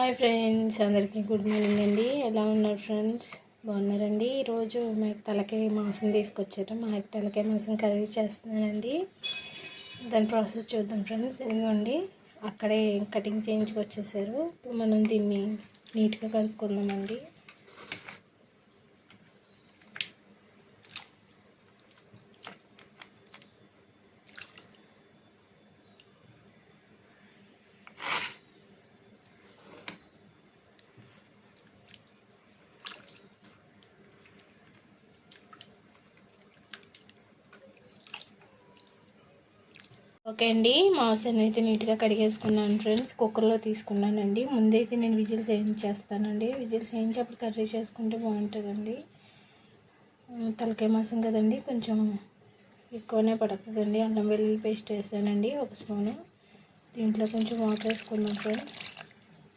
Hi friends, అందరికీ good morning అండి. ఎలా ఉన్నారు ఫ్రెండ్స్? బాగున్నారండి? ఈరోజు మా తలకాయ మాంసం తీసుకొచ్చారు. మా తలకాయ మాంసం కర్రీ చేస్తున్నానండి. దాని ప్రాసెస్ చూద్దాం ఫ్రెండ్స్. ఇదిగోండి, అక్కడే కటింగ్ చేయించుకొచ్చేసారు. ఇప్పుడు మనం దీన్ని నీట్గా కడుక్కుందామండి. ఓకే అండి, మాంసాన్ని అయితే నీట్గా కడిగేసుకున్నాను ఫ్రెండ్స్. కుక్కర్లో తీసుకున్నానండి. ముందైతే నేను విజిల్స్ వేయించేస్తానండి. విజిల్స్ వేయించి అప్పుడు కర్రీ చేసుకుంటే బాగుంటుందండి. తలకాయ మాంసం కదండి, కొంచెం ఎక్కువనే పడుతుందండి. అల్లం వెల్లుల్లి పేస్ట్ వేసానండి 1 స్పూను. దీంట్లో కొంచెం వాటర్ వేసుకుందాం ఫ్రెండ్స్,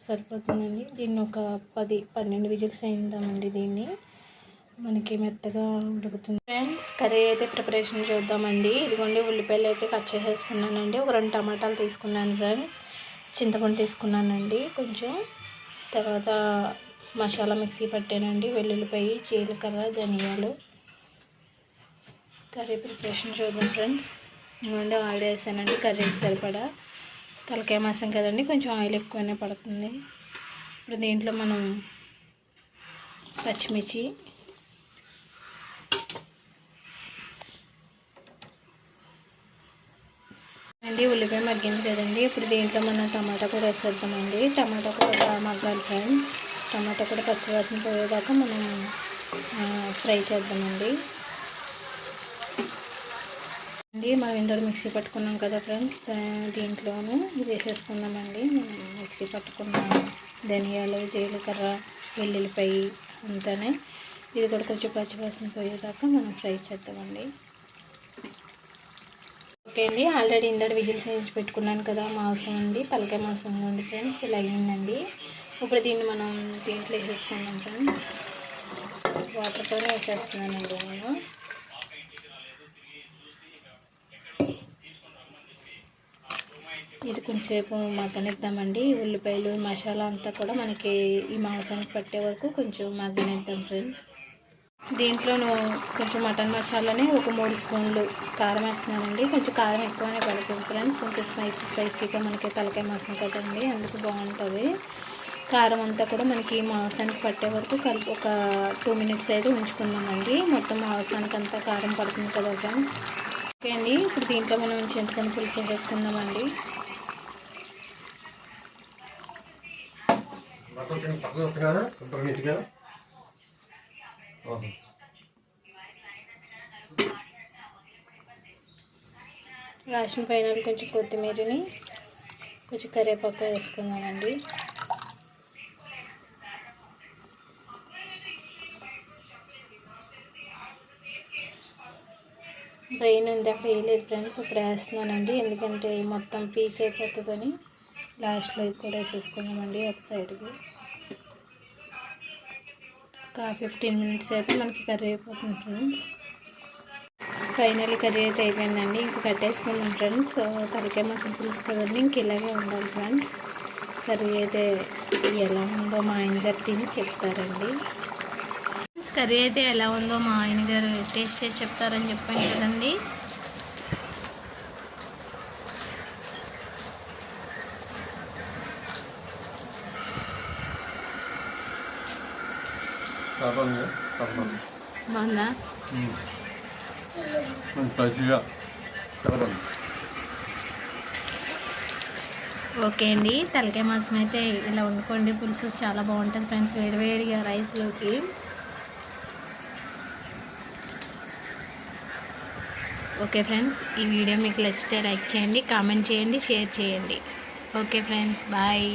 సరిపోతుందండి. దీన్ని ఒక 10-12 విజిల్స్ వేయిందామండి. దీన్ని మనకి మెత్తగా ఉడుకుతుంది ఫ్రెండ్స్. కర్రీ అయితే ప్రిపరేషన్ చూద్దామండి. ఇదిగోండి, ఉల్లిపాయలు అయితే కట్ చేసేసుకున్నానండి. ఒక 2 టమాటాలు తీసుకున్నాను ఫ్రెండ్స్. చింతపండు తీసుకున్నానండి కొంచెం. తర్వాత మసాలా మిక్సీ పట్టానండి. వెల్లుల్లిపాయ, జీలకర్ర, ధనియాలు. కర్రీ ప్రిపరేషన్ చూద్దాం ఫ్రెండ్స్. ఇదిగోండి, ఆయిల్ వేసానండి కర్రీకి సరిపడా. తలకాయ మాంసం కదండి, కొంచెం ఆయిల్ ఎక్కువనే పడుతుంది. ఇప్పుడు దీంట్లో మనం పచ్చిమిర్చి, ఉల్లిపాయ మగ్గింది కదండి. ఇప్పుడు దీంట్లో మనం టమాటా కూడా వేసేద్దామండి. టమాటా కూడా మగ్గాలి ఫ్రెండ్స్. టమాటా కూడా పచ్చివాసన పోయేదాకా మనం ఫ్రై చేద్దామండి. మనం ఇందులో మిక్సీ పట్టుకున్నాం కదా ఫ్రెండ్స్, దీంట్లోనూ ఇది వేసేసుకుందామండి. మిక్సీ పట్టుకున్న ధనియాలు, జీలకర్ర, వెల్లుల్లిపాయ అంతానే ఇది కూడా కొంచెం పచ్చివాసన పోయేదాకా మనం ఫ్రై చేద్దామండి. ఓకే అండి, ఆల్రెడీ ఇందడి విజిల్స్ వేసి పెట్టుకున్నాను కదా మాంసం అండి, తలకాయ మాంసం ఉంది ఫ్రెండ్స్. ఇలా అయ్యిందండి. ఇప్పుడు దీన్ని మనం దీంట్లో వేసేసుకున్నాం ఫ్రెండ్స్. వాటర్తోనే వేసేస్తున్నానండి నేను. ఇది కొంచెంసేపు మగ్గనిద్దామండి. ఉల్లిపాయలు, మసాలా అంతా కూడా మనకి ఈ మాంసానికి పట్టే వరకు కొంచెం మగ్గనిద్దాం ఫ్రెండ్స్. దీంట్లోనూ కొంచెం మటన్ మసాలాని ఒక 3 స్పూన్లు కారం వేస్తున్నానండి. కొంచెం కారం ఎక్కువనే పడుతుంది ఫ్రెండ్స్. కొంచెం స్పైసీగా మనకి తలకాయ మాంసం కదండి, అందుకు బాగుంటుంది. కారం అంతా కూడా మనకి మాంసానికి పట్టే వరకు కలిపి ఒక 2 మినిట్స్ అయితే ఉంచుకుందామండి. మొత్తం మాంసానికి అంతా కారం పడుతుంది కదా ఫ్రెండ్స్. ఓకే అండి, ఇప్పుడు దీంట్లో మనం చింతపండు పులుసు వేసుకుందామండి. లాస్ట్ ఫైనల్ కొంచెం కొత్తిమీరని, కొంచెం కరివేపాకు వేసుకుందామండి. బ్రెయిన్ ఉంది అక్కడ వేయలేదు ఫ్రెండ్స్, ఇప్పుడు వేస్తున్నానండి. ఎందుకంటే మొత్తం పీస్ అయిపోతుందని లాస్ట్లో ఇది కూడా వేసేసుకుందామండి ఒక సైడ్కి. ఒక 15 మినిట్స్ అయితే మనకి కర్రీ అయిపోతుంది ఫ్రెండ్స్. ఫైనల్లీ కర్రీ అయితే అయిపోయిందండి. ఇంక కట్టేసుకుందాం ఫ్రెండ్స్. తలకాయ మాంసం పులుసు కదండి, ఇంక ఇలాగే ఉండాలి ఫ్రెండ్స్. కర్రీ అయితే ఎలా ఉందో మా ఆయన గారు తిని చెప్తారండి. కర్రీ అయితే ఎలా ఉందో మా ఆయన గారు టేస్ట్ చేసి చెప్తారని చెప్పాను కదండి. బాగుందా? ఓకే అండి, తలకాయ మాంసం అయితే ఇలా వండుకోండి. పులుసు చాలా బాగుంటుంది ఫ్రెండ్స్, వేడివేడిగా రైస్లోకి. ఓకే ఫ్రెండ్స్, ఈ వీడియో మీకు నచ్చితే లైక్ చేయండి, కామెంట్ చేయండి, షేర్ చేయండి. Okay friends, bye.